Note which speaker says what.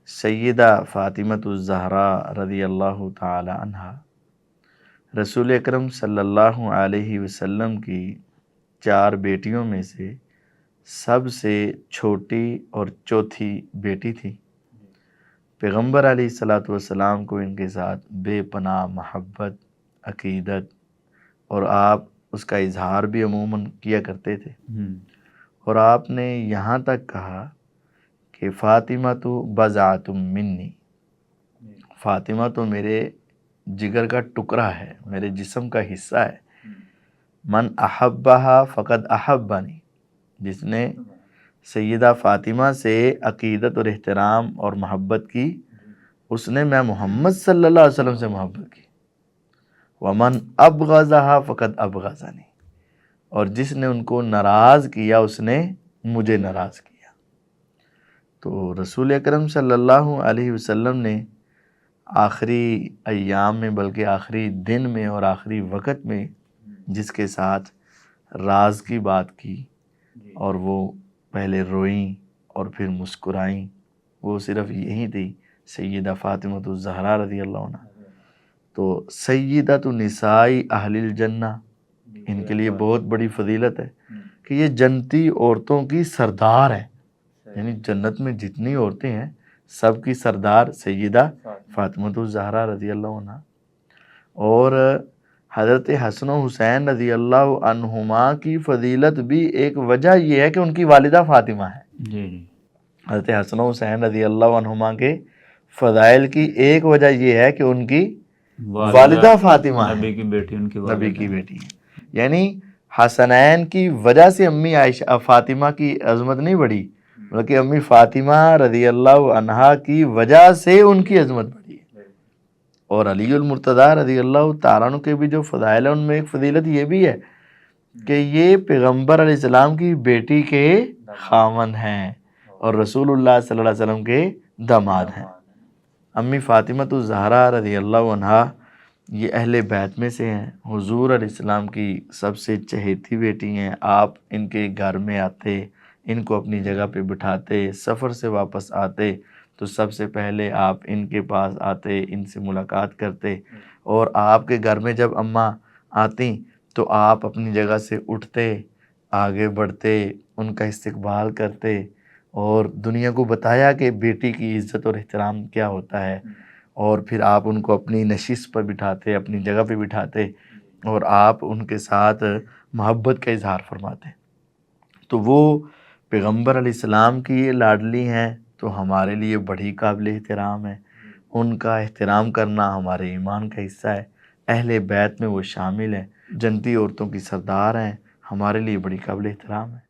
Speaker 1: سیدہ فاطمۃ الزہرا رضی اللہ تعالی عنہا رسول اکرم صلی اللہ علیہ وسلم کی 4 بیٹیوں میں سے سب سے چھوٹی اور چوتھی بیٹی تھی۔ پیغمبر علیہ الصلاۃ والسلام کو ان کے ساتھ بے پناہ محبت، عقیدت اور آپ اس کا اظہار بھی عموماً کیا کرتے تھے۔ اور آپ نے یہاں تک کہا کہ فاطمہ تو بضعۃ منی، فاطمہ تو میرے جگر کا ٹکڑا ہے، میرے جسم کا حصہ ہے۔ من احبہا فقد احبنی، جس نے سیدہ فاطمہ سے عقیدت اور احترام اور محبت کی، اس نے میں محمد صلی اللہ علیہ وسلم سے محبت کی۔ ومن ابغضہا فقد ابغضنی، اور جس نے ان کو ناراض کیا اس نے مجھے ناراض کیا۔ تو رسول اکرم صلی اللہ علیہ وسلم نے آخری ایام میں، بلکہ آخری دن میں اور آخری وقت میں جس کے ساتھ راز کی بات کی اور وہ پہلے روئیں اور پھر مسکرائیں، وہ صرف یہی تھی، سیدہ فاطمۃ الزہرا رضی اللہ عنہ۔ تو سیدۃ نساء اہل الجنہ، ان کے لیے بہت بڑی فضیلت ہے کہ یہ جنتی عورتوں کی سردار ہے، یعنی جنت میں جتنی عورتیں ہیں سب کی سردار سیدہ فاطمۃ الزہرا رضی اللہ عنہ۔ اور حضرت حسن و حسین رضی اللہ عنہما کی فضیلت بھی ایک وجہ یہ ہے کہ ان کی والدہ فاطمہ ہے۔ حضرت حسن و حسین رضی اللہ عنہما کے فضائل کی ایک وجہ یہ ہے کہ ان کی والدہ فاطمہ ہے،
Speaker 2: نبی کی بیٹی، ان کی
Speaker 1: نبی کی بیٹی ہے۔ یعنی حسنین کی وجہ سے امی عائشہ فاطمہ کی عظمت نہیں بڑھی، بلکہ امی فاطمہ رضی اللہ عنہا کی وجہ سے ان کی عظمت بڑھی ہے۔ اور علی المرتضیٰ رضی اللہ تعالیٰ عنہ کے بھی جو فضائل ہیں ان میں ایک فضیلت یہ بھی ہے کہ یہ پیغمبر علیہ السلام کی بیٹی کے خاوند ہیں اور رسول اللہ صلی اللہ علیہ وسلم کے داماد ہیں۔ امی فاطمۃ الزہرا رضی اللہ عنہا یہ اہل بیت میں سے ہیں، حضور علیہ السلام کی سب سے چہیتی بیٹی ہیں۔ آپ ان کے گھر میں آتے، ان کو اپنی جگہ پہ بٹھاتے، سفر سے واپس آتے تو سب سے پہلے آپ ان کے پاس آتے، ان سے ملاقات کرتے، اور آپ کے گھر میں جب اماں آتی تو آپ اپنی جگہ سے اٹھتے، آگے بڑھتے، ان کا استقبال کرتے اور دنیا کو بتایا کہ بیٹی کی عزت اور احترام کیا ہوتا ہے، اور پھر آپ ان کو اپنی نشست پر بٹھاتے، اپنی جگہ پہ بٹھاتے اور آپ ان کے ساتھ محبت کا اظہار فرماتے۔ تو وہ پیغمبر علیہ السلام کی یہ لاڈلی ہیں تو ہمارے لیے بڑی قابل احترام ہے، ان کا احترام کرنا ہمارے ایمان کا حصہ ہے۔ اہل بیت میں وہ شامل ہیں، جنتی عورتوں کی سردار ہیں، ہمارے لیے بڑی قابل احترام ہے۔